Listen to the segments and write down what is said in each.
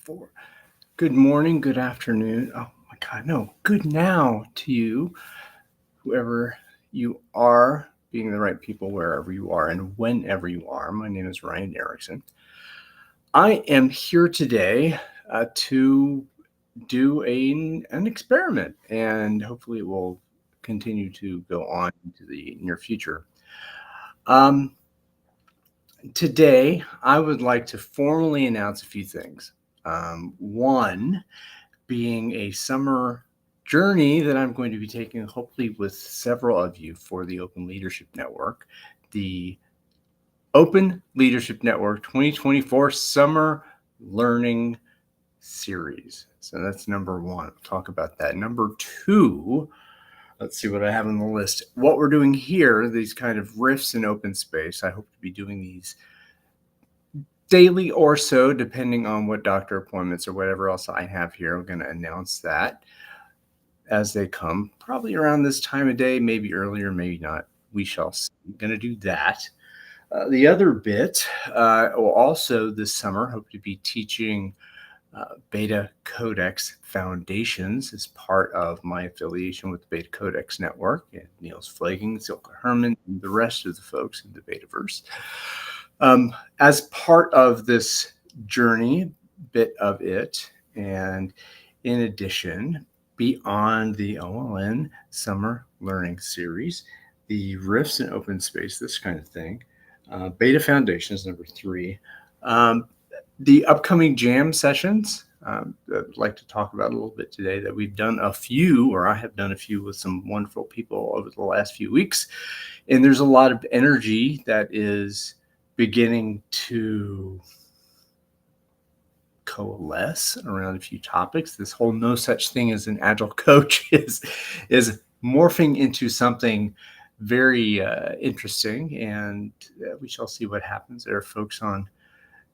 Four. Good morning, good afternoon. Oh my God, no, good now to you, whoever you are, being the right people wherever you are and whenever you are. My name is Ryan Erickson. I am here today to do an experiment, and hopefully it will continue to go on into the near future. Um, Today, I would like to formally announce a few things. One, being a summer journey that I'm going to be taking, hopefully, with several of you for the Open Leadership Network, the Open Leadership Network 2024 Summer Learning Series. So that's number one. We'll talk about that. Number two, let's see what I have on the list. What we're doing here, these kind of riffs in open space, I hope to be doing these daily or so, depending on what doctor appointments or whatever else I have here. I'm going to announce that as they come, probably around this time of day, maybe earlier, maybe not. We shall see. I'm going to do that. The other bit, will also this summer, hope to be teaching BetaCodex Foundations as part of my affiliation with the BetaCodex Network, and Niels Flagging, Silke Herman, and the rest of the folks in the Betaverse. As part of this journey, bit of it, and in addition, beyond the OLN Summer Learning Series, the Riffs in Open Space, this kind of thing, Beta Foundations, number three, the upcoming jam sessions. I'd like to talk about a little bit today that we've done a few, or I have done a few with some wonderful people over the last few weeks. And there's a lot of energy that is beginning to coalesce around a few topics. This whole no such thing as an agile coach is morphing into something very interesting, and we shall see what happens. There are folks on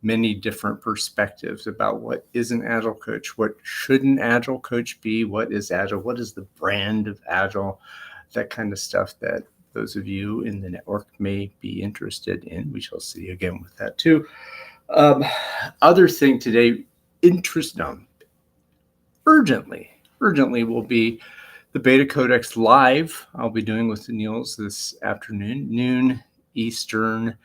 many different perspectives about what is an agile coach, what should an agile coach be, what is agile, what is the brand of agile, that kind of stuff that those of you in the network may be interested in. We shall see again with that too. Other thing today, urgently will be the BetaCodex Live I'll be doing with Niels this afternoon, noon Eastern,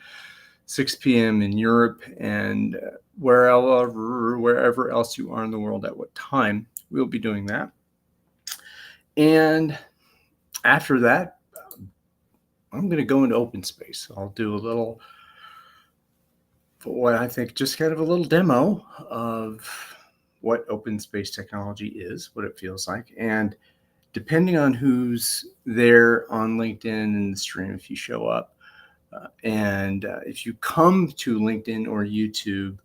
6 p.m. in Europe, and wherever else you are in the world at what time, we'll be doing that. And after that, I'm going to go into open space. I'll do a little, what I think, just kind of a little demo of what open space technology is, what it feels like. And depending on who's there on LinkedIn in the stream, if you show up, and if you come to LinkedIn or YouTube,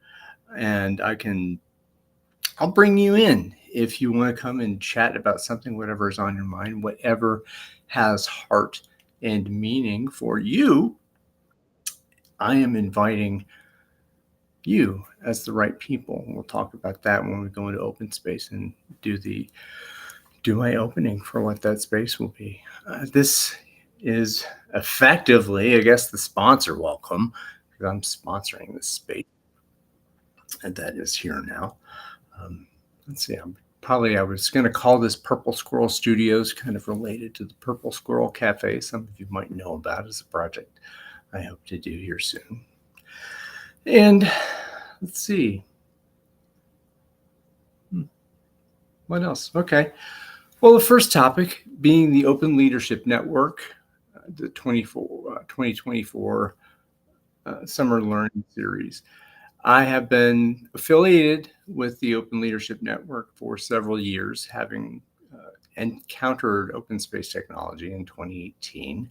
and I'll bring you in if you want to come and chat about something, whatever is on your mind, whatever has heart and meaning for you. I am inviting you as the right people. We'll talk about that when we go into open space and do my opening for what that space will be. This is effectively, I guess, the sponsor welcome, because I'm sponsoring this space, and that is here now. Let's see, I was going to call this Purple Squirrel Studios, kind of related to the Purple Squirrel Cafe. Some of you might know about as a project I hope to do here soon. And let's see. What else? Okay. Well, the first topic being the Open Leadership Network, the 2024 Summer Learning Series. I have been affiliated with the Open Leadership Network for several years, having encountered open space technology in 2018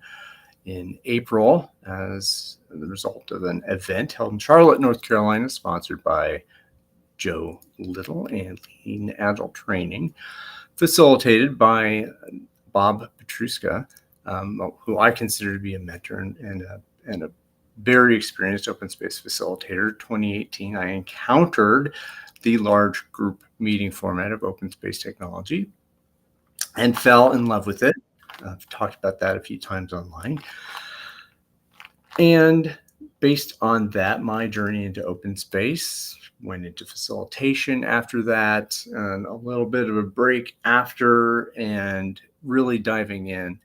in April as the result of an event held in Charlotte, North Carolina, sponsored by Joe Little and Lean Agile Training, facilitated by Bob Petruska, who I consider to be a mentor and a very experienced open space facilitator. 2018, I encountered the large group meeting format of open space technology and fell in love with it. I've talked about that a few times online. And based on that, my journey into open space went into facilitation after that, and a little bit of a break after, and really diving in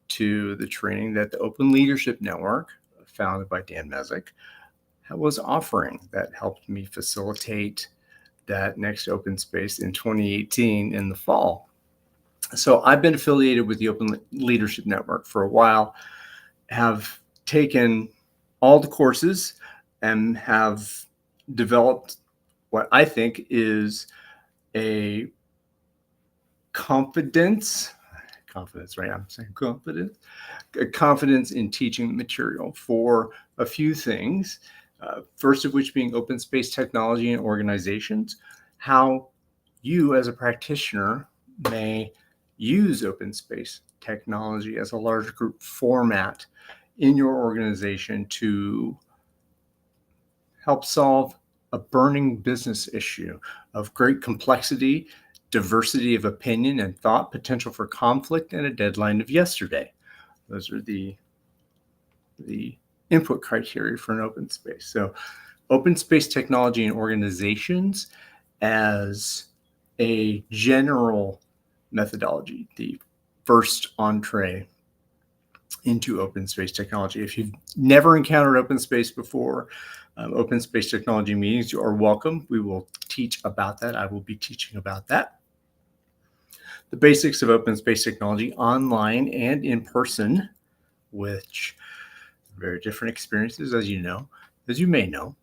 to the training that the Open Leadership Network, founded by Dan Mezek, was offering that helped me facilitate that next open space in 2018 in the fall. So I've been affiliated with the Open Leadership Network for a while, have taken all the courses and have developed what I think is a confidence, right? I'm saying confidence, a confidence in teaching material for a few things. First of which being open space technology and organizations, how you as a practitioner may use open space technology as a large group format in your organization to help solve a burning business issue of great complexity, diversity of opinion and thought, potential for conflict, and a deadline of yesterday. Those are the input criteria for an open space. So open space technology and organizations as a general methodology, the first entree into open space technology. If you've never encountered open space before, open space technology meetings, you are welcome. We will teach about that. I will be teaching about that. The basics of open space technology online and in person, which are very different experiences, as you may know.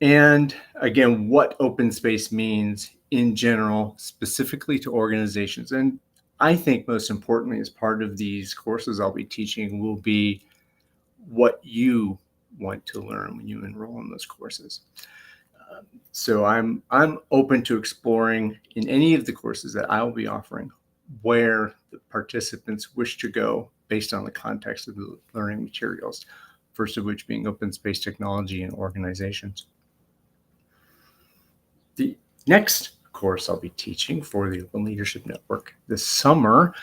And again, what open space means in general, specifically to organizations. And I think most importantly, as part of these courses I'll be teaching will be what you want to learn when you enroll in those courses. So I'm open to exploring in any of the courses that I will be offering where the participants wish to go based on the context of the learning materials, first of which being open space technology and organizations. The next course I'll be teaching for the Open Leadership Network this summer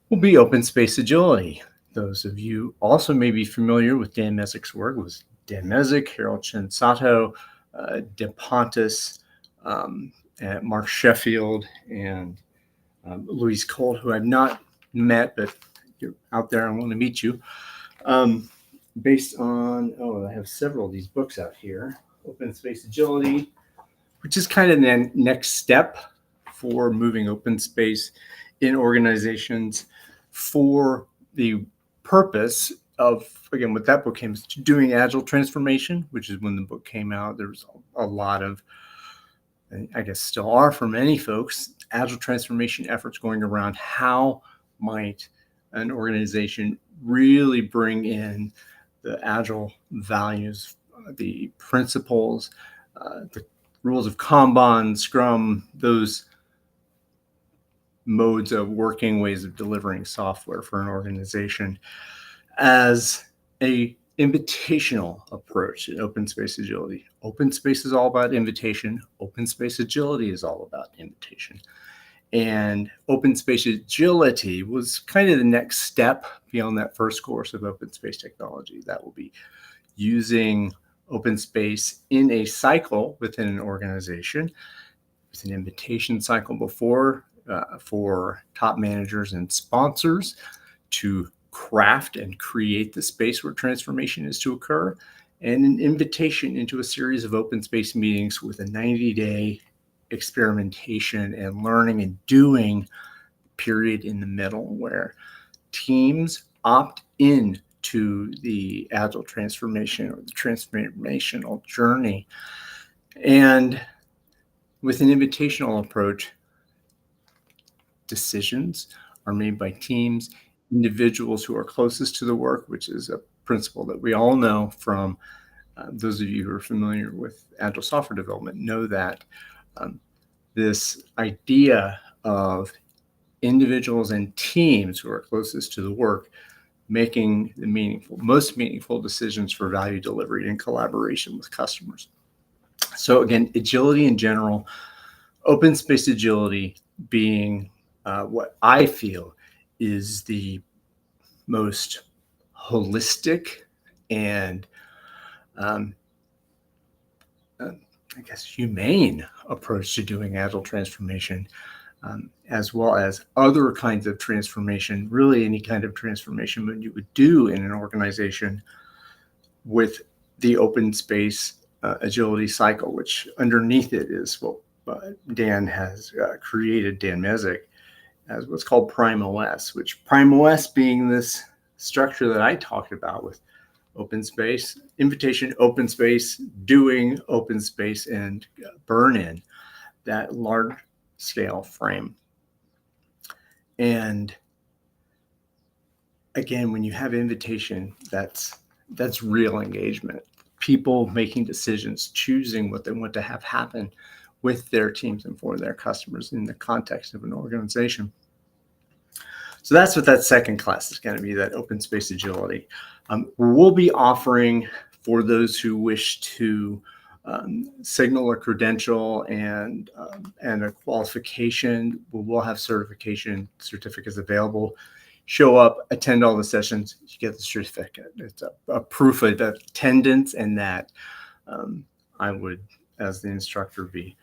will be Open Space Agility. Those of you also may be familiar with Dan Mezek's work. It was Dan Mezek, Harold Shinsato, De Pontis, and Mark Sheffield, and Louise Colt, who I've not met, but you're out there, I want to meet you. Based on, I have several of these books out here. Open Space Agility, which is kind of the next step for moving open space in organizations for the purpose of, again, what that book came to doing agile transformation, which is when the book came out. There was a lot of, I guess still are for many folks, agile transformation efforts going around how might an organization really bring in the agile values, the principles, the rules of Kanban, Scrum, those modes of working, ways of delivering software for an organization as a invitational approach in open space agility. Open space is all about invitation. Open space agility is all about invitation. And open space agility was kind of the next step beyond that first course of open space technology. That will be using open space in a cycle within an organization. It's an invitation cycle before for top managers and sponsors to craft and create the space where transformation is to occur, and an invitation into a series of open space meetings with a 90-day experimentation and learning and doing period in the middle where teams opt in to the agile transformation or the transformational journey. And with an invitational approach, decisions are made by teams, individuals who are closest to the work, which is a principle that we all know from those of you who are familiar with agile software development know that this idea of individuals and teams who are closest to the work making the most meaningful decisions for value delivery in collaboration with customers. So again, agility in general, open space agility being what I feel is the most holistic and I guess, humane approach to doing agile transformation, as well as other kinds of transformation, really any kind of transformation that you would do in an organization with the open space agility cycle, which underneath it is what Dan has created, Dan Mezek, as what's called Prime OS, which Prime OS being this structure that I talked about with open space, invitation, open space, doing, open space, and burn-in, that large scale frame. And again, when you have invitation, that's real engagement. People making decisions, choosing what they want to have happen with their teams and for their customers in the context of an organization. So that's what that second class is going to be, that open space agility. We'll be offering, for those who wish to signal a credential and a qualification, we'll have certification certificates available. Show up, attend all the sessions, you get the certificate. It's a proof of attendance, and that I would, as the instructor, be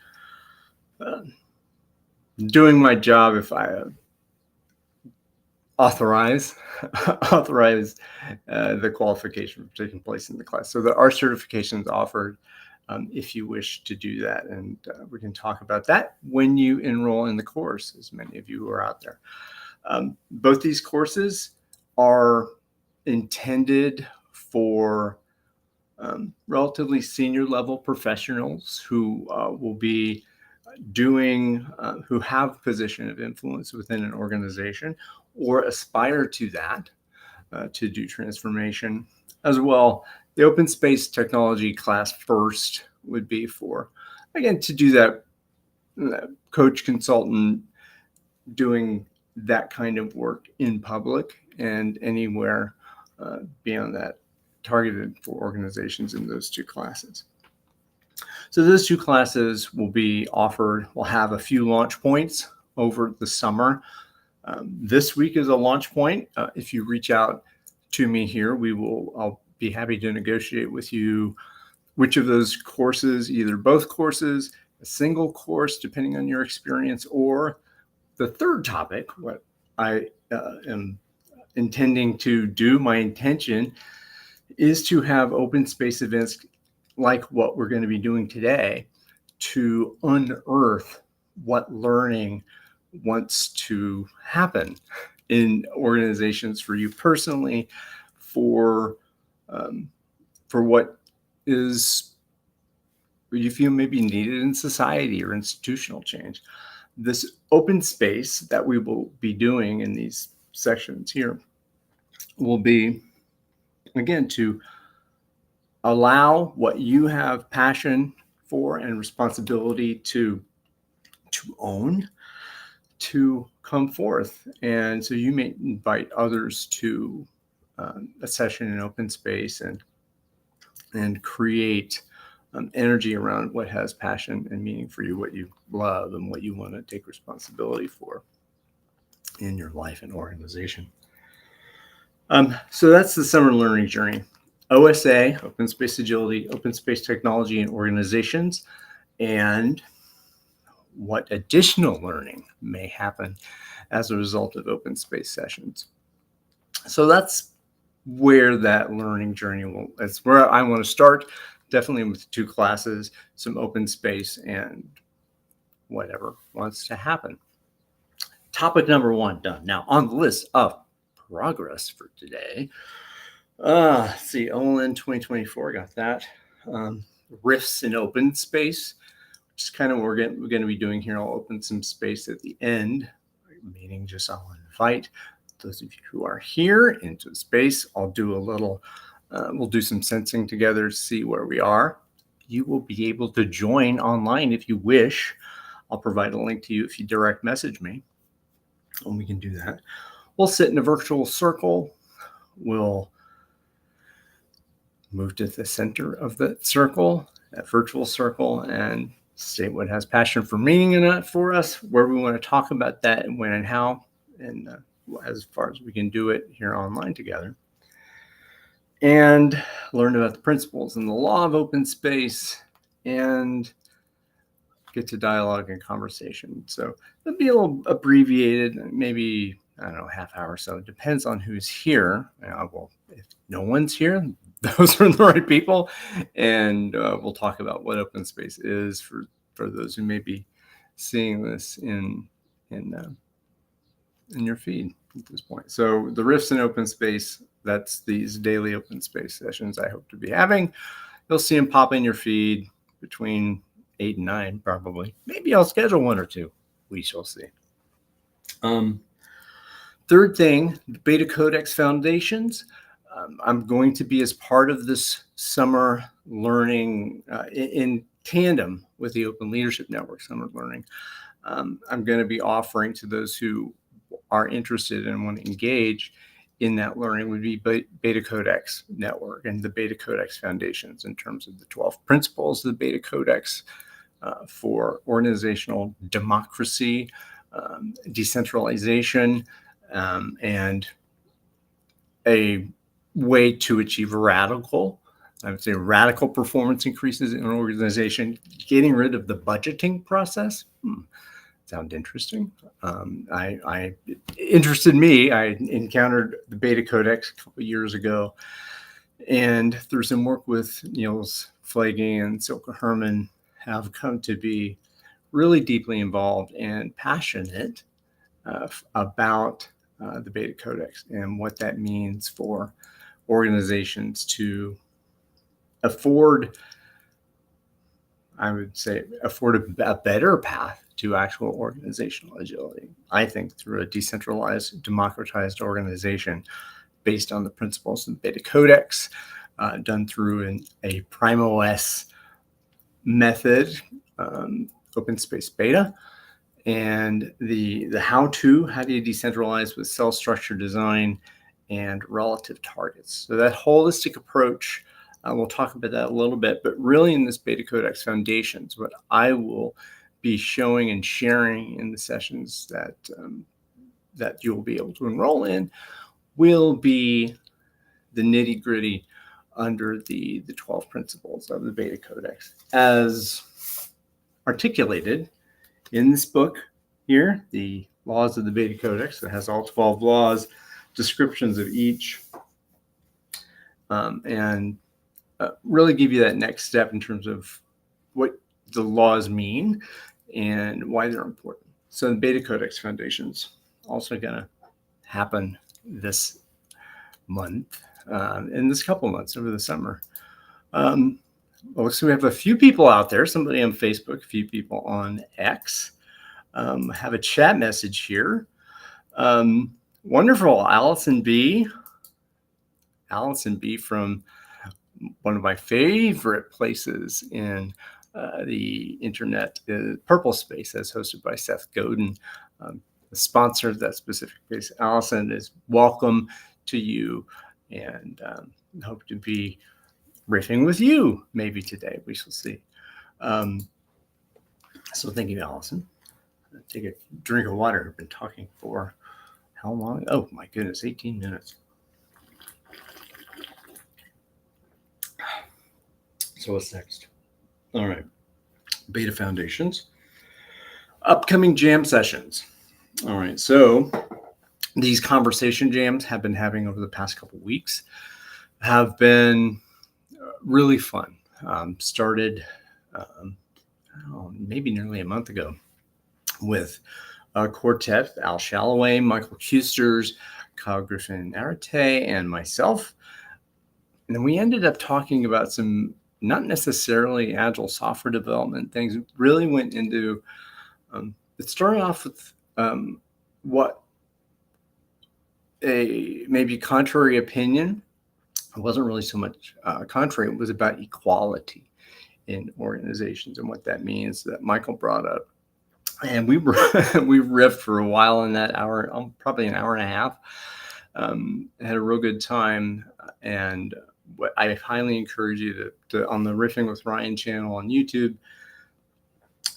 doing my job if I authorize the qualification taking place in the class. So there are certifications offered if you wish to do that, and we can talk about that when you enroll in the course, as many of you who are out there. Both these courses are intended for relatively senior level professionals who will be doing, who have position of influence within an organization or aspire to that, to do transformation as well. The open space technology class first would be for, again, to do that coach, consultant, doing that kind of work in public and anywhere beyond that, targeted for organizations in those two classes. So those two classes will be offered. We'll have a few launch points over the summer. This week is a launch point. If you reach out to me here, I'll be happy to negotiate with you which of those courses, either both courses, a single course, depending on your experience, or the third topic, what I am intending to do. My intention is to have open space events like what we're going to be doing today to unearth what learning wants to happen in organizations for you personally, for what is you feel maybe needed in society or institutional change. This open space that we will be doing in these sections here will be, again, to allow what you have passion for and responsibility to own to come forth. And so you may invite others to a session in open space and create energy around what has passion and meaning for you, what you love, and what you want to take responsibility for in your life and organization. So that's the summer learning journey. OSA, Open Space Agility, Open Space Technology in Organizations, and what additional learning may happen as a result of open space sessions. So that's where that learning journey that's where I want to start. Definitely with two classes, some open space, and whatever wants to happen. Topic number one done. Now on the list of progress for today, let's see, OLN 2024, got that. Riffs in open space, which is kind of what we're going to be doing here. I'll open some space at the end, meaning just I'll invite those of you who are here into the space. I'll do a little, we'll do some sensing together to see where we are. You will be able to join online if you wish. I'll provide a link to you if you direct message me, and we can do that. We'll sit in a virtual circle. We'll move to the center of the circle, that virtual circle, and state what has passion for meaning in it for us, where we want to talk about that and when and how, and as far as we can do it here online together. And learn about the principles and the law of open space, and get to dialogue and conversation. So it'll be a little abbreviated, maybe, I don't know, half hour or so. It depends on who's here. Well, if no one's here, those are the right people. And we'll talk about what open space is for those who may be seeing this in your feed at this point. So the Riffs in Open Space, that's these daily open space sessions I hope to be having. You'll see them pop in your feed between 8 and 9, probably. Maybe I'll schedule 1 or 2. We shall see. Third thing, the BetaCodex Foundations. I'm going to be as part of this summer learning in tandem with the Open Leadership Network Summer Learning. I'm going to be offering to those who are interested and want to engage in that learning would be BetaCodex Network and the BetaCodex Foundations in terms of the 12 principles of the BetaCodex for organizational democracy, decentralization, and a way to achieve radical performance increases in an organization, getting rid of the budgeting process. Sound interesting. It interested me. I encountered the BetaCodex a couple of years ago, and through some work with Niels Flagey and Silke Herman, have come to be really deeply involved and passionate about the BetaCodex and what that means for organizations to afford a better path to actual organizational agility. I think through a decentralized, democratized organization based on the principles of the BetaCodex, done through a PrimeOS method, open space beta, and the how do you decentralize with cell structure design and relative targets. So that holistic approach, we'll talk about that a little bit, but really in this BetaCodex Foundations, what I will be showing and sharing in the sessions that you'll be able to enroll in will be the nitty-gritty under the 12 principles of the BetaCodex as articulated in this book here, the laws of the BetaCodex. It has all 12 laws, descriptions of each, and really give you that next step in terms of what the laws mean and why they're important. So the BetaCodex Foundations also going to happen this month, in this couple months over the summer. So we have a few people out there, somebody on Facebook, a few people on X. Have a chat message here. Wonderful, Allison B. Allison B from one of my favorite places in the internet, Purple Space, as hosted by Seth Godin, the sponsor of that specific place. Allison, is welcome to you, and hope to be riffing with you maybe today. We shall see. So thank you, Allison. Take a drink of water. I've been talking for how long? Oh my goodness, 18 minutes. So what's next? All right. Beta Foundations. Upcoming jam sessions. All right. So these conversation jams have been having over the past couple of weeks have been really fun. Started maybe nearly a month ago with a quartet, Al Shalloway, Michael Kusters, Kyle Griffin-Arate, and myself. And then we ended up talking about some not necessarily agile software development things. It really went into, it started off with what a maybe contrary opinion. It wasn't really so much contrary. It was about equality in organizations and what that means that Michael brought up. And we riffed for a while in that hour, probably an hour and a half. Had a real good time, and I highly encourage you to on the Riffing with Ryan channel on YouTube,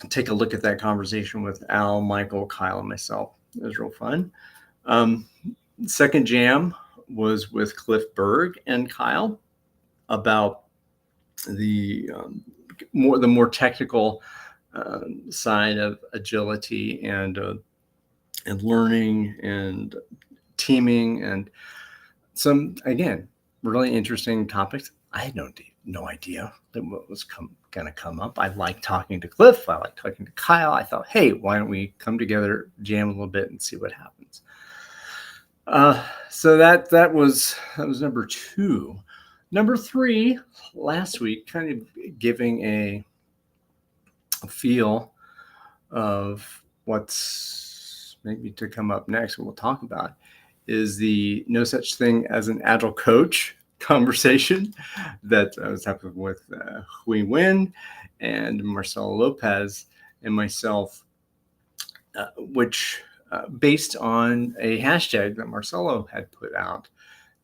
take a look at that conversation with Al, Michael, Kyle, and myself. It was real fun. Second jam was with Cliff Berg and Kyle about the more technical side of agility and learning and teaming and some, again, really interesting topics. I had no idea that what was going to come up. I like talking to Cliff. I like talking to Kyle. I thought, hey, why don't we come together, jam a little bit, and see what happens. So that was number 2. Number 3, last week, kind of giving a feel of what's maybe to come up next, what we'll talk about, is the no such thing as an agile coach conversation that I was having with Hui Win and Marcelo Lopez and myself, which based on a hashtag that Marcelo had put out,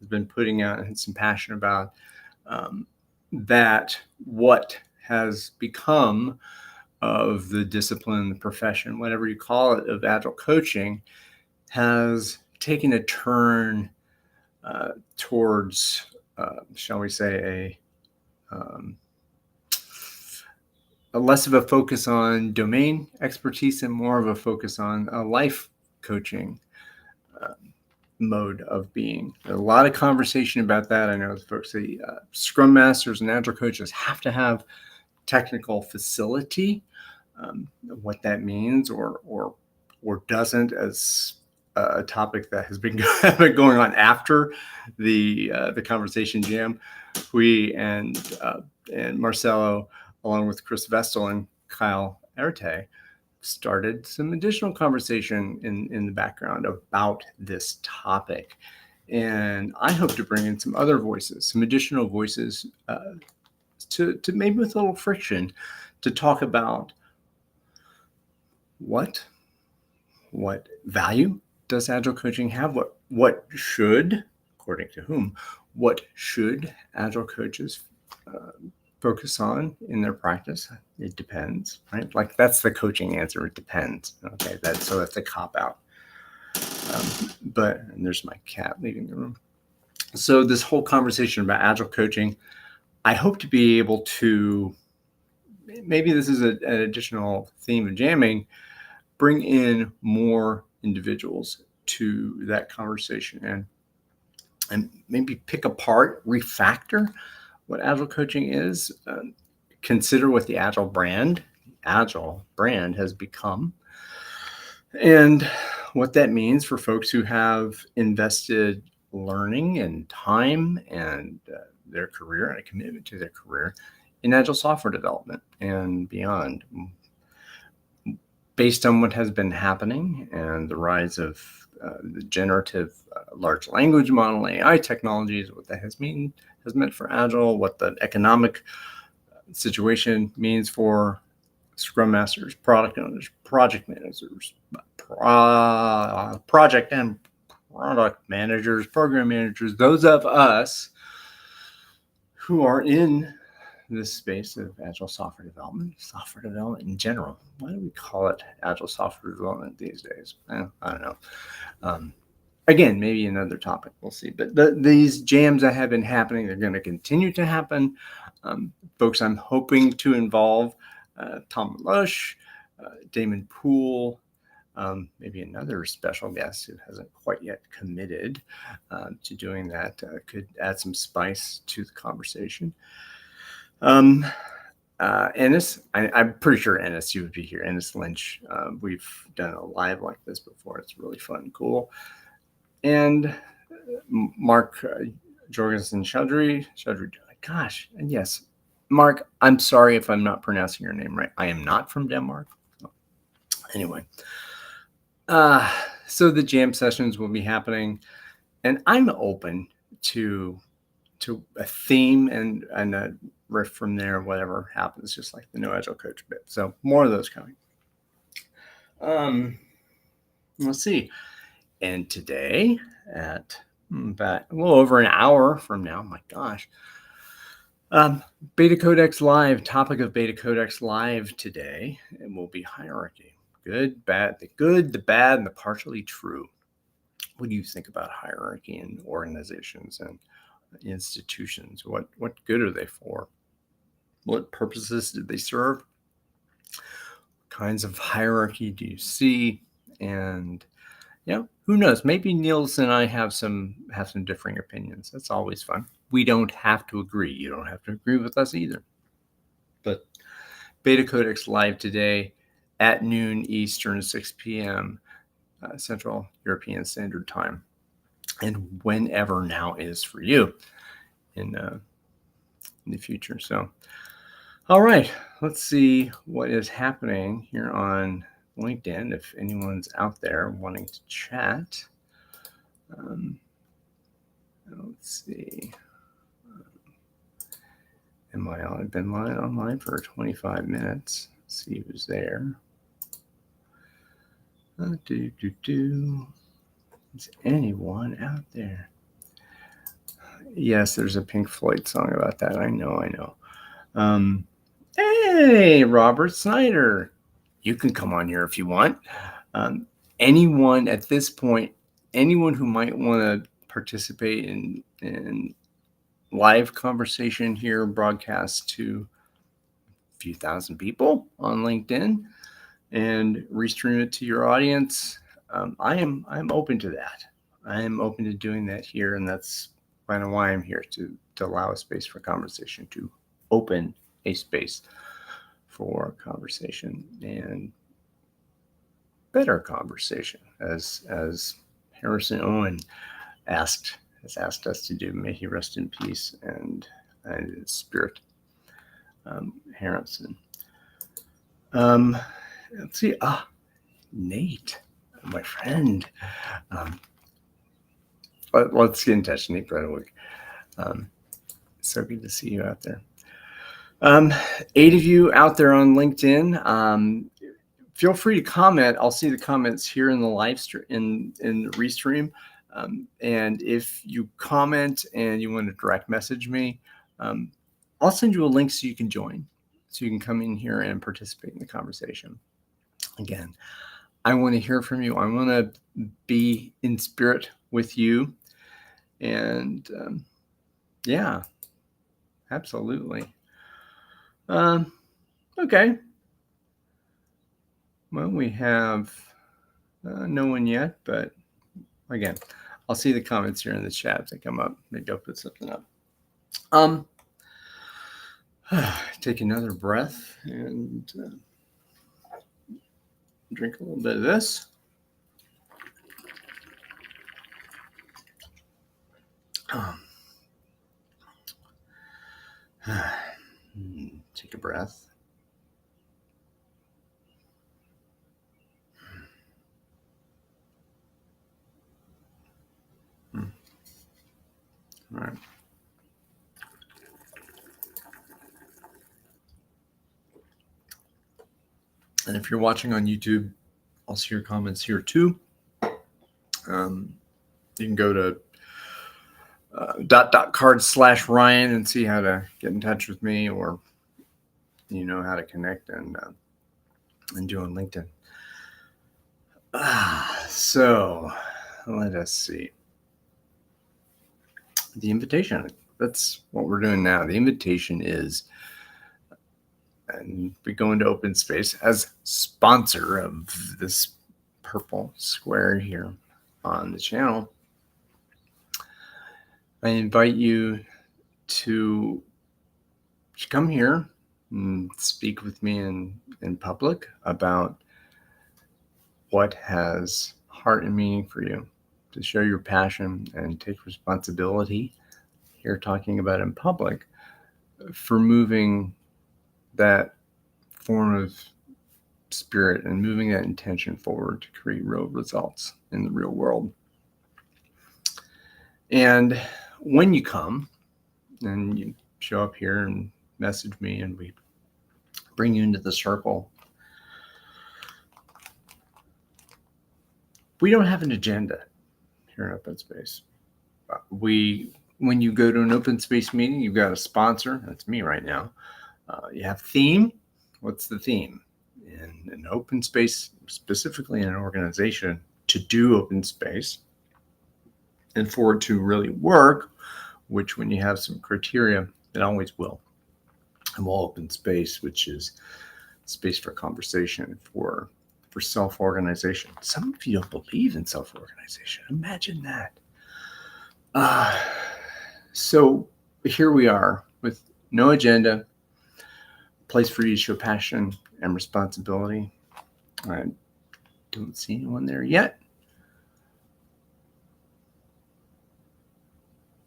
has been putting out and had some passion about, that what has become of the discipline, the profession, whatever you call it, of agile coaching has taken a turn towards, shall we say, a less of a focus on domain expertise and more of a focus on a life coaching mode of being. There's a lot of conversation about that. I know folks say Scrum Masters and Agile coaches have to have technical facility. What that means or doesn't, as a topic that has been going on after the conversation jam. We and Marcelo, along with Chris Vestal and Kyle Erte, started some additional conversation in the background about this topic. And I hope to bring in some other voices, some additional voices, to maybe with a little friction, to talk about what value does agile coaching have? What should, according to whom, what should agile coaches focus on in their practice? It depends, right? Like that's the coaching answer. It depends. Okay, that's a cop out. But and there's my cat leaving the room. So this whole conversation about agile coaching, I hope to be able to, maybe this is an additional theme of jamming, bring in more individuals to that conversation and maybe pick apart, refactor what agile coaching is, consider what the agile brand has become, and what that means for folks who have invested learning and time and their career and a commitment to their career in agile software development and beyond. Based on what has been happening and the rise of the generative large language model, AI technologies, what that has meant for Agile, what the economic situation means for Scrum Masters, product owners, project managers, project and product managers, program managers, those of us who are in this space of agile software development in general. Why do we call it agile software development these days? I don't know. Again, maybe another topic, we'll see. But these jams that have been happening, they're going to continue to happen. Folks I'm hoping to involve, Tom Lush, Damon Poole, maybe another special guest who hasn't quite yet committed to doing that, could add some spice to the conversation. Ennis, I'm pretty sure Ennis, you would be here. Ennis Lynch. We've done a live like this before. It's really fun and cool. And Mark Jorgensen Chaudhry. Gosh, and yes, Mark, I'm sorry if I'm not pronouncing your name right. I am not from Denmark. Anyway, so the jam sessions will be happening, and I'm open to a theme and a riff from there, whatever happens, just like the No Agile Coach bit. So more of those coming. Let's see. And today at about a little over an hour from now, my gosh, BetaCodex Live, topic of BetaCodex Live today, and will be hierarchy. Good, bad, the good, the bad, and the partially true. What do you think about hierarchy in organizations and institutions? What good are they for? What purposes do they serve? kinds of hierarchy do you see? And who knows? Maybe Niels and I have some differing opinions. That's always fun. We don't have to agree. You don't have to agree with us either. But BetaCodex live today at noon Eastern, 6 p.m. Central European Standard Time, and whenever now is for you in the future. So, all right, let's see what is happening here on LinkedIn. If anyone's out there wanting to chat, let's see. I've been online for 25 minutes. Let's see who's there. Is anyone out there? Yes, there's a Pink Floyd song about that. I know. Hey, Robert Snyder. You can come on here if you want. Anyone at this point, anyone who might want to participate in live conversation here, broadcast to a few thousand people on LinkedIn and restream it to your audience. I'm open to that. I am open to doing that here, and that's kind of why I'm here, to allow a space for conversation, to open a space for conversation and better conversation, as Harrison Owen has asked us to do. May he rest in peace and his spirit, Harrison. Let's see. Nate, my friend. Let's get in touch, Nate Bredwick. So good to see you out there. 8 of you out there on LinkedIn. Feel free to comment. I'll see the comments here in the live stream, in the restream. And if you comment and you want to direct message me, I'll send you a link so you can join, so you can come in here and participate in the conversation. Again, I want to hear from you. I want to be in spirit with you. And yeah, absolutely. Okay. Well, we have no one yet, but again, I'll see the comments here in the chat if they come up. Maybe I'll put something up. Take another breath and drink a little bit of this. Take a breath. All right. And if you're watching on YouTube, I'll see your comments here too. You can go to .card/Ryan and see how to get in touch with me, or how to connect and do on LinkedIn. So let us see. The invitation. That's what we're doing now. The invitation is, and we go into open space as sponsor of this purple square here on the channel. I invite you to come here and speak with me in public about what has heart and meaning for you, to show your passion and take responsibility here, talking about in public, for moving that form of spirit and moving that intention forward to create real results in the real world. And when you come and you show up here and message me and we bring you into the circle, we don't have an agenda here in Open Space. When you go to an open space meeting, you've got a sponsor. That's me right now. You have theme. What's the theme? In an open space, specifically in an organization, to do open space and for it to really work, which when you have some criteria, it always will. And we'll open space, which is space for conversation, for self-organization. Some of you don't believe in self-organization. Imagine that. So here we are with no agenda, place for you to show passion and responsibility. I don't see anyone there yet.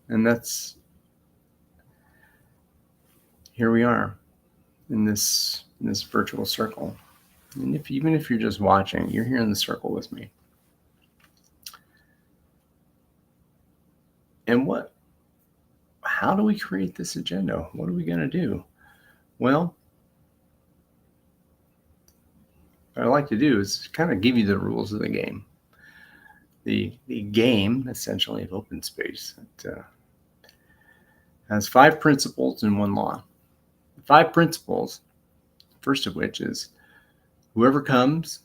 And here we are in this virtual circle. And even if you're just watching, you're here in the circle with me. And how do we create this agenda? What are we going to do? Well, what I like to do is kind of give you the rules of the game. The game, essentially, of open space. It has 5 principles and 1 law. The 5 principles, first of which is whoever comes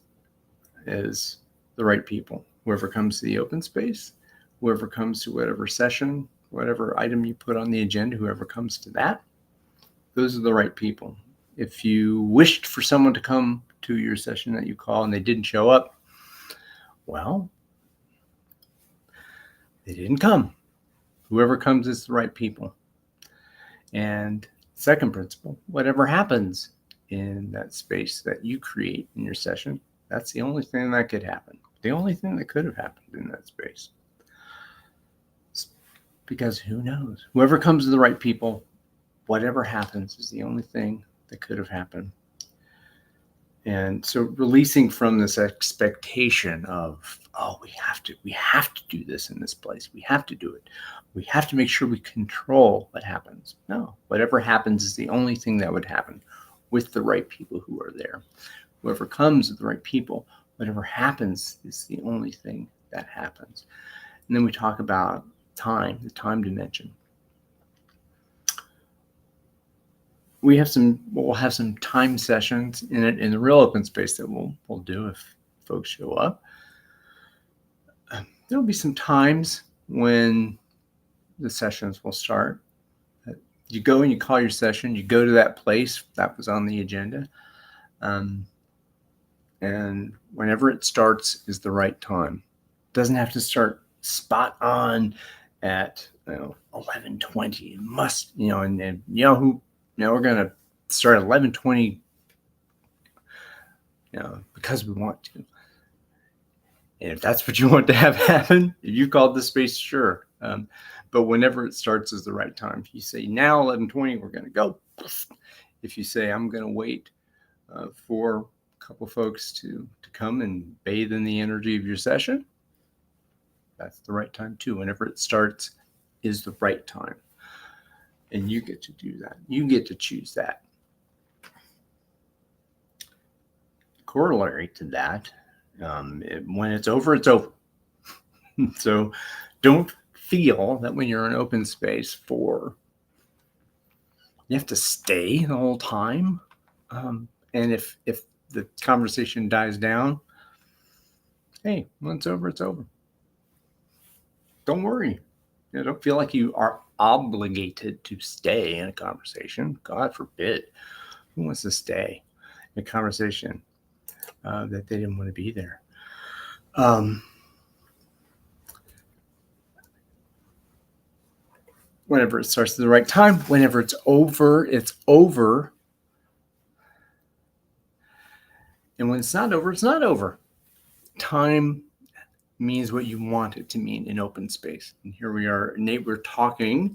is the right people. Whoever comes to the open space, whoever comes to whatever session, whatever item you put on the agenda, whoever comes to that, those are the right people. If you wished for someone to come to your session that you call and they didn't show up, well, they didn't come. Whoever comes is the right people. And second principle, whatever happens in that space that you create in your session, that's the only thing that could happen. The only thing that could have happened in that space. Because who knows? Whoever comes to the right people, whatever happens is the only thing that could have happened. And so releasing from this expectation of, oh, we have to do this in this place. We have to do it. We have to make sure we control what happens. No, whatever happens is the only thing that would happen with the right people who are there. Whoever comes with the right people, whatever happens is the only thing that happens. And then we talk about time, the time dimension. We'll have some time sessions in the real open space that we'll do if folks show up. There'll be some times when the sessions will start. You go and you call your session. You go to that place that was on the agenda, and whenever it starts is the right time. It doesn't have to start spot on at 11:20. It must, and Yahoo. Now we're going to start at 11:20, because we want to. And if that's what you want to have happen, if you called the space, sure. But whenever it starts is the right time. If you say now 11:20, we're going to go. If you say I'm going to wait for a couple folks to come and bathe in the energy of your session, that's the right time too. Whenever it starts is the right time. And you get to do that. You get to choose that. Corollary to that, when it's over, it's over. So don't feel that when you're in open space you have to stay the whole time. And if the conversation dies down, hey, when it's over, it's over. Don't worry. Don't feel like you are obligated to stay in a conversation. God forbid. Who wants to stay in a conversation that they didn't want to be there? Whenever it starts at the right time, whenever it's over, it's over. And when it's not over, it's not over. Time means what you want it to mean in open space. And here we are, Nate, we're talking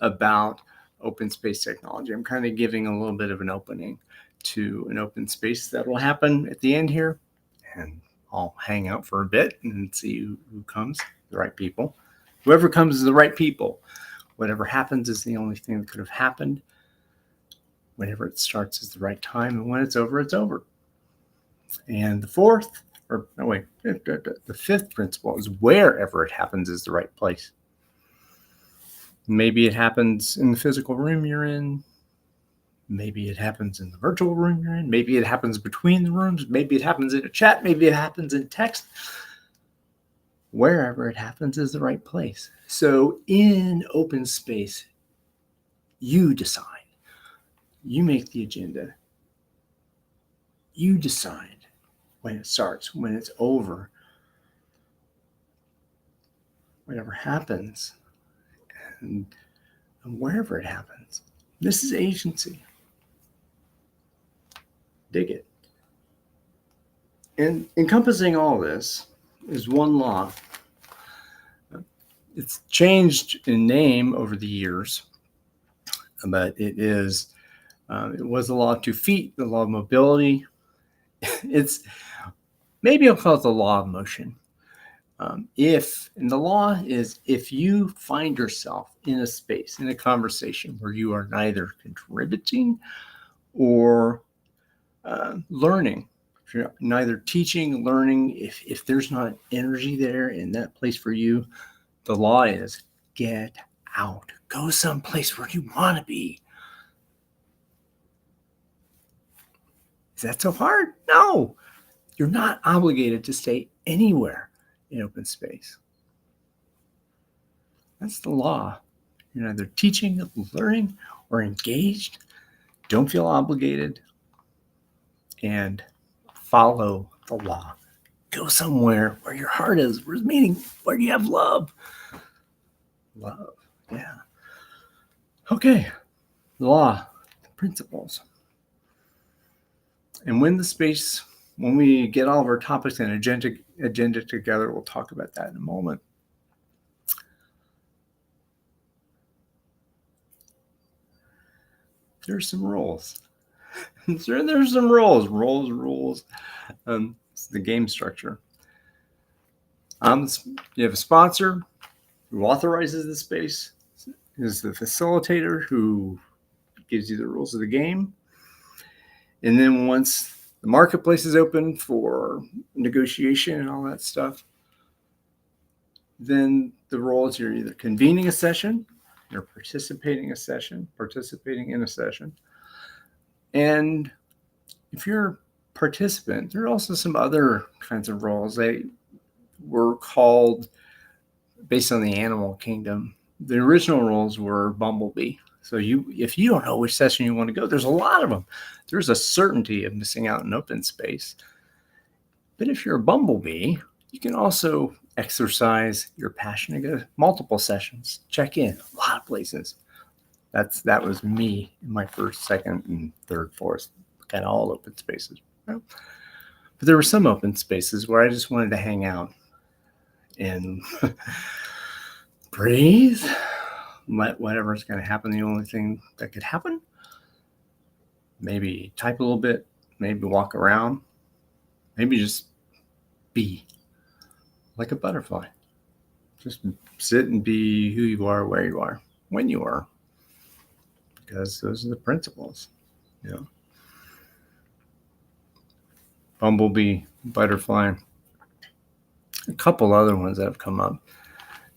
about open space technology. I'm kind of giving a little bit of an opening to an open space that will happen at the end here. And I'll hang out for a bit and see who comes, the right people. Whoever comes is the right people. Whatever happens is the only thing that could have happened. Whenever it starts is the right time. And when it's over, it's over. And the fifth principle is wherever it happens is the right place. Maybe it happens in the physical room you're in. Maybe it happens in the virtual room you're in. Maybe it happens between the rooms. Maybe it happens in a chat. Maybe it happens in text. Wherever it happens is the right place. So in open space, you decide. You make the agenda. You decide when it starts, when it's over, whatever happens, and wherever it happens. This is agency. Dig it. And encompassing all this is one law. It's changed in name over the years, but it was the law of 2 feet, the law of mobility. It's maybe I'll call it the law of motion. And the law is if you find yourself in a space, in a conversation where you are neither contributing or learning, if you're neither teaching, learning, if there's not energy there in that place for you, the law is get out. Go someplace where you want to be. Is that so hard? No. You're not obligated to stay anywhere in open space. That's the law. You're neither teaching, learning, or engaged. Don't feel obligated. And follow the law. Go somewhere where your heart is, where's meaning, where you have love. Love, yeah. Okay, the law, the principles. And when we get all of our topics and agenda together, we'll talk about that in a moment. There's some rules. There's some rules. Rules. It's the game structure. You have a sponsor who authorizes the space, is the facilitator who gives you the rules of the game. And then once the marketplace is open for negotiation and all that stuff, then the role is you're either convening a session, you're participating in a session. And if you're a participant, there are also some other kinds of roles. They were called, based on the animal kingdom, the original roles were bumblebee. So if you don't know which session you want to go, there's a lot of them. There's a certainty of missing out in open space. But if you're a bumblebee, you can also exercise your passion to go multiple sessions, check in a lot of places. That was me in my first, second, and third, fourth, kind of all open spaces. But there were some open spaces where I just wanted to hang out and breathe, let whatever's going to happen, the only thing that could happen. Maybe type a little bit, maybe walk around, maybe just be like a butterfly. Just sit and be who you are, where you are, when you are. Because those are the principles, Bumblebee, butterfly. A couple other ones that have come up.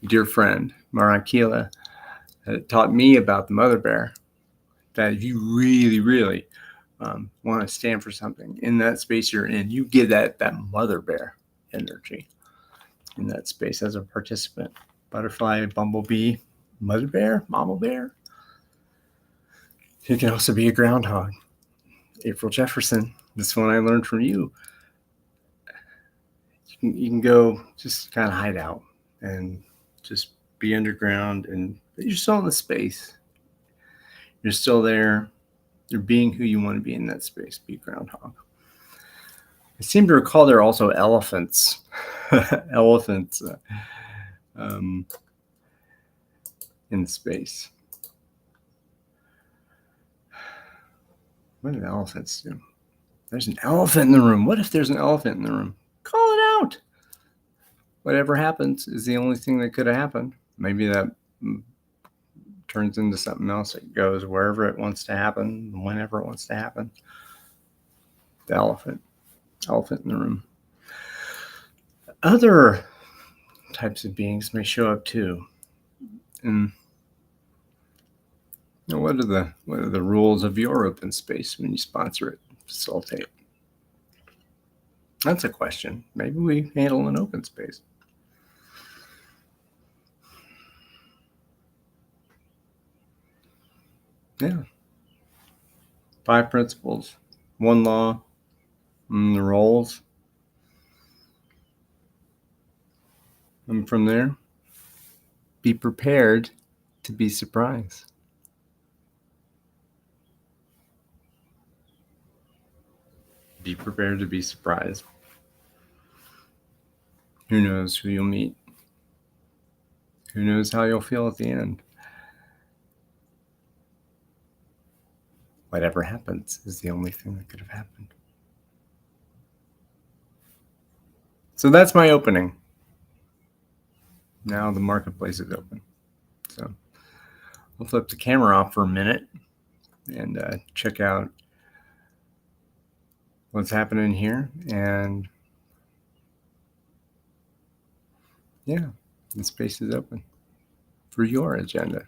Dear friend, Marakila, taught me about the mother bear, that if you really, really want to stand for something in that space you're in, you give that mother bear energy in that space as a participant. Butterfly, bumblebee, mother bear, mama bear. You can also be a groundhog. April Jefferson, this one I learned from you. You can go just kind of hide out and just be underground, and you're still in the space. You're still there. You're being who you want to be in that space. Be groundhog. I seem to recall there are also elephants. Elephants in space. What do elephants do? There's an elephant in the room. What if there's an elephant in the room? Call it out. Whatever happens is the only thing that could have happened. Maybe that turns into something else. It goes wherever it wants to happen, whenever it wants to happen. The elephant in the room. Other types of beings may show up too. And what are the rules of your open space when you sponsor it, facilitate? That's a question. Maybe we handle an open space. Yeah. 5 principles, 1 law, the roles. And from there, be prepared to be surprised. Be prepared to be surprised. Who knows who you'll meet? Who knows how you'll feel at the end? Whatever happens is the only thing that could have happened. So that's my opening. Now the marketplace is open. So I'll flip the camera off for a minute and check out what's happening here. And yeah, the space is open for your agenda.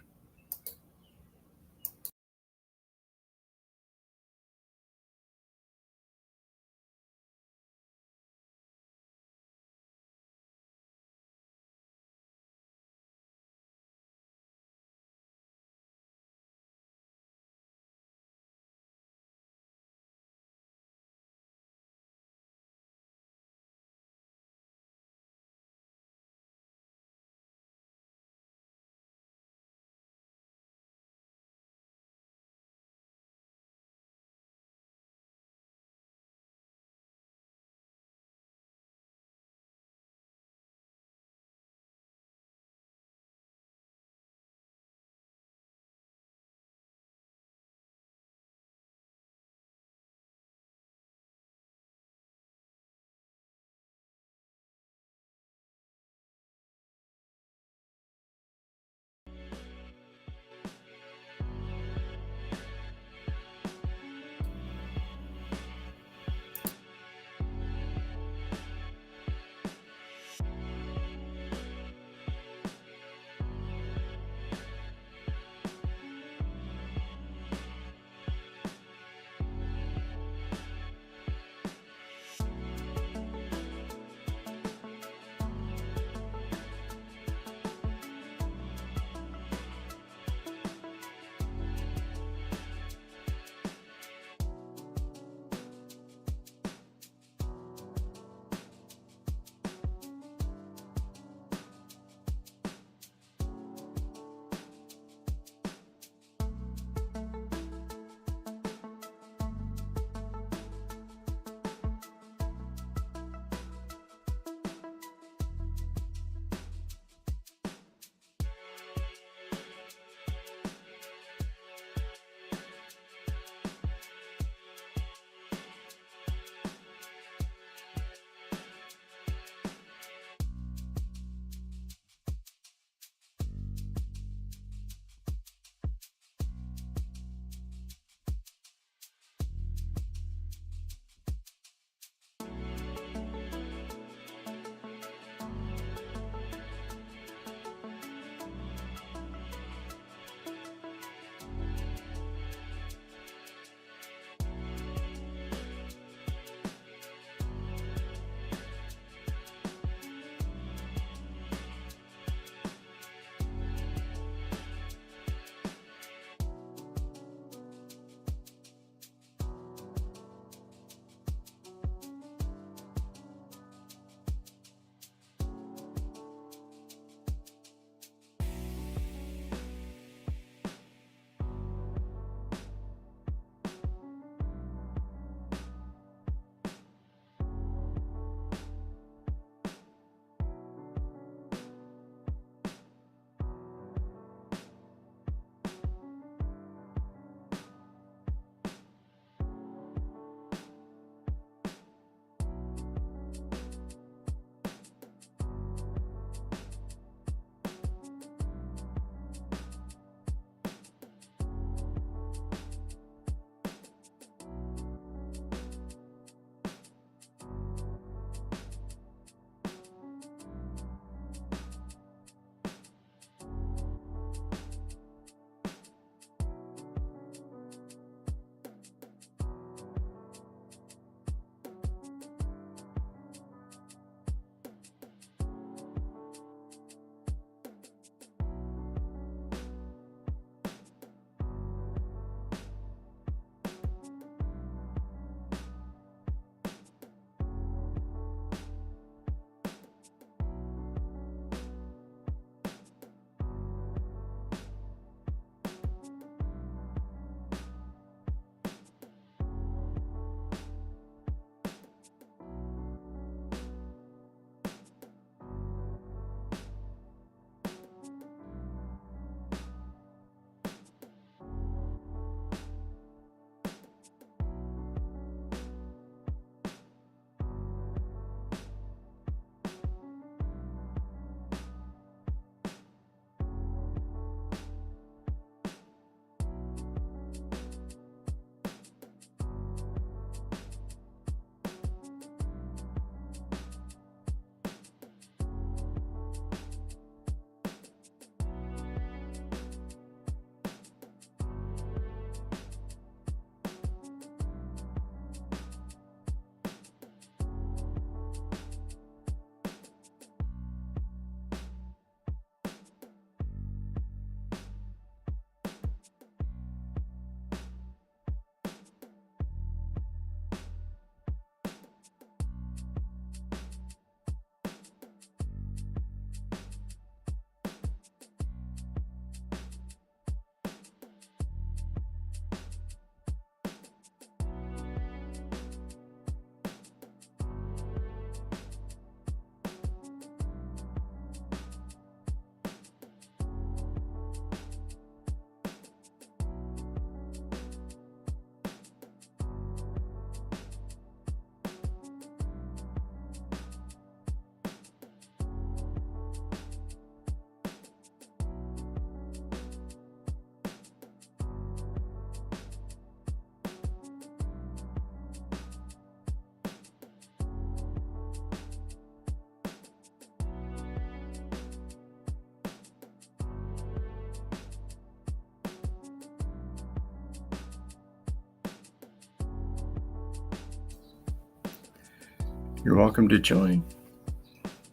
You're welcome to join.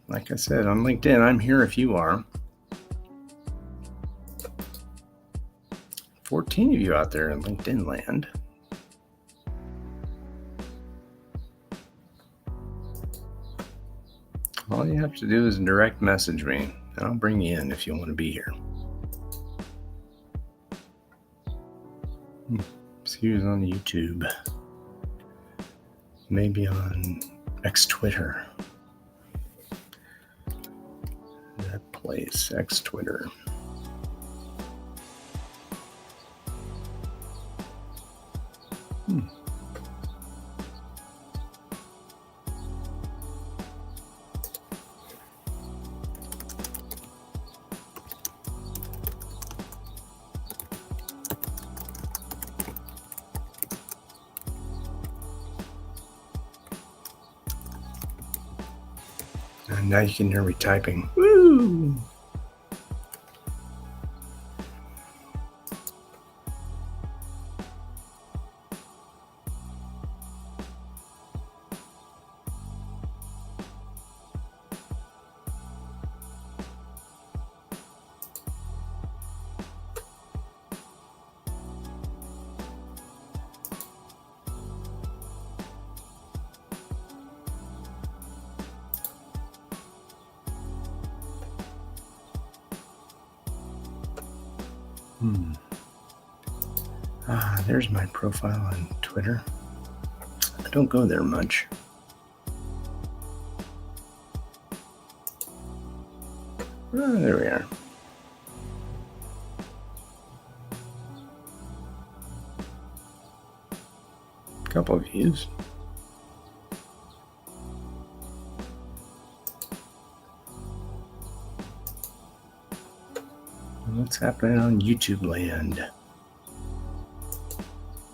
Like I said, on LinkedIn, I'm here if you are. 14 of you out there in LinkedIn land. All you have to do is direct message me, and I'll bring you in if you want to be here. See who's on YouTube. Maybe on X-Twitter. That place, X-Twitter. And now you can hear me typing. Woo! There's my profile on Twitter. I don't go there much. There we are. Couple of views. What's happening on YouTube land?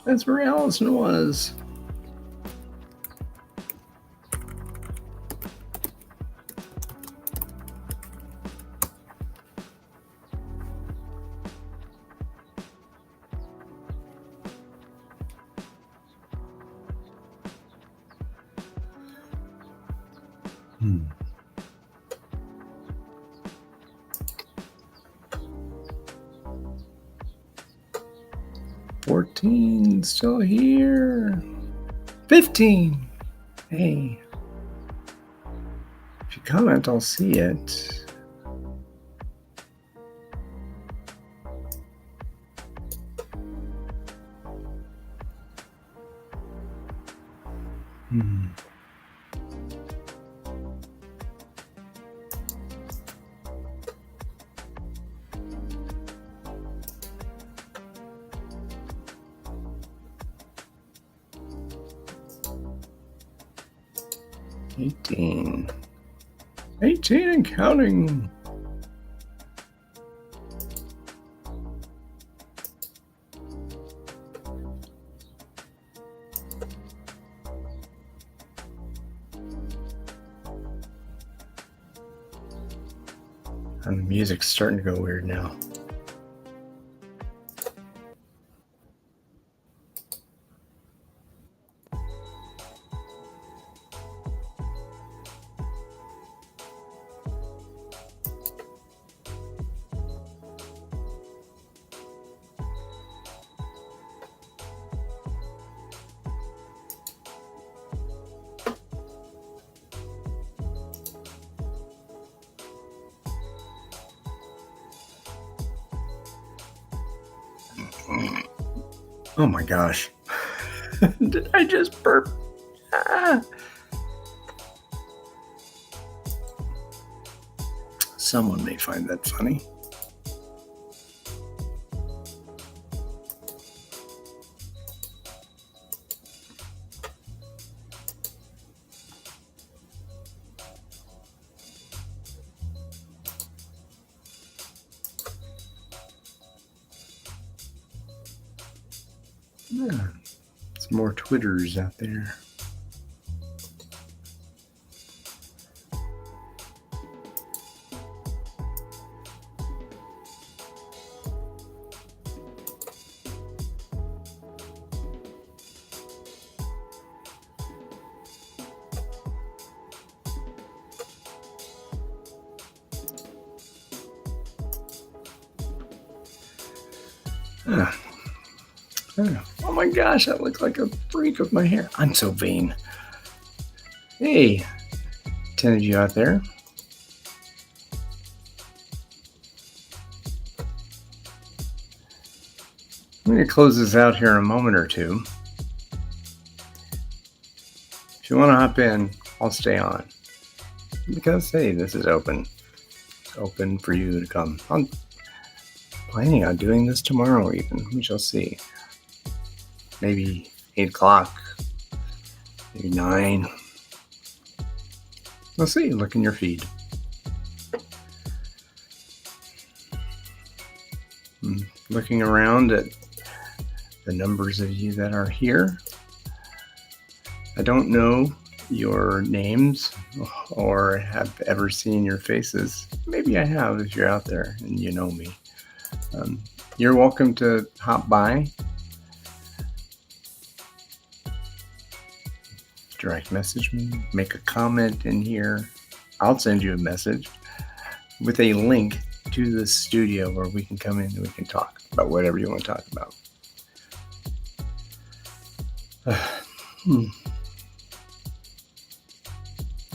That's where Allison was. Still here. 15. Hey. If you comment, I'll see it. $18 and counting. And the music's starting to go weird now. Oh my gosh. Did I just burp? Someone may find that funny. Yeah, some more Twitters out there. Uh, oh my gosh, I look like a freak with my hair. I'm so vain. Hey, 10 of you out there. I'm going to close this out here in a moment or two. If you want to hop in, I'll stay on. Because, hey, this is open. It's open for you to come. I'm planning on doing this tomorrow even. We shall see. Maybe 8 o'clock. Maybe 9. We'll see. Look in your feed. I'm looking around at the numbers of you that are here. I don't know your names or have ever seen your faces. Maybe I have if you're out there and you know me. You're welcome to hop by, direct message me, make a comment in here. I'll send you a message with a link to the studio where we can come in and we can talk about whatever you want to talk about.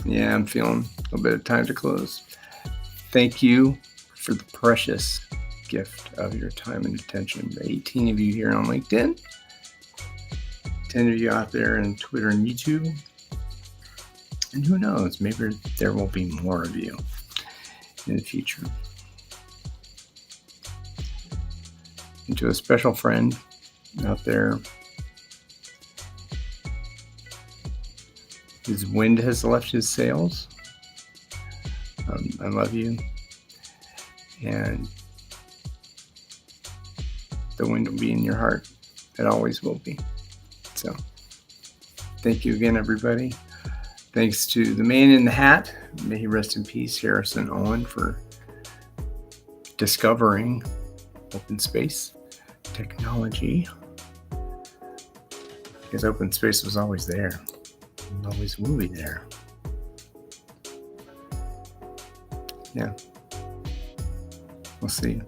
Yeah, I'm feeling a little bit of time to close. Thank you for the precious gift of your time and attention. 18 of you here on LinkedIn, 10 of you out there on Twitter and YouTube, and who knows, maybe there will be more of you in the future. And to a special friend out there whose wind has left his sails, I love you, and the wind will be in your heart. It always will be. So thank you again, everybody. Thanks to the man in the hat, may he rest in peace, Harrison Owen, for discovering open space technology, because open space was always there and always will be there. Yeah, we'll see you.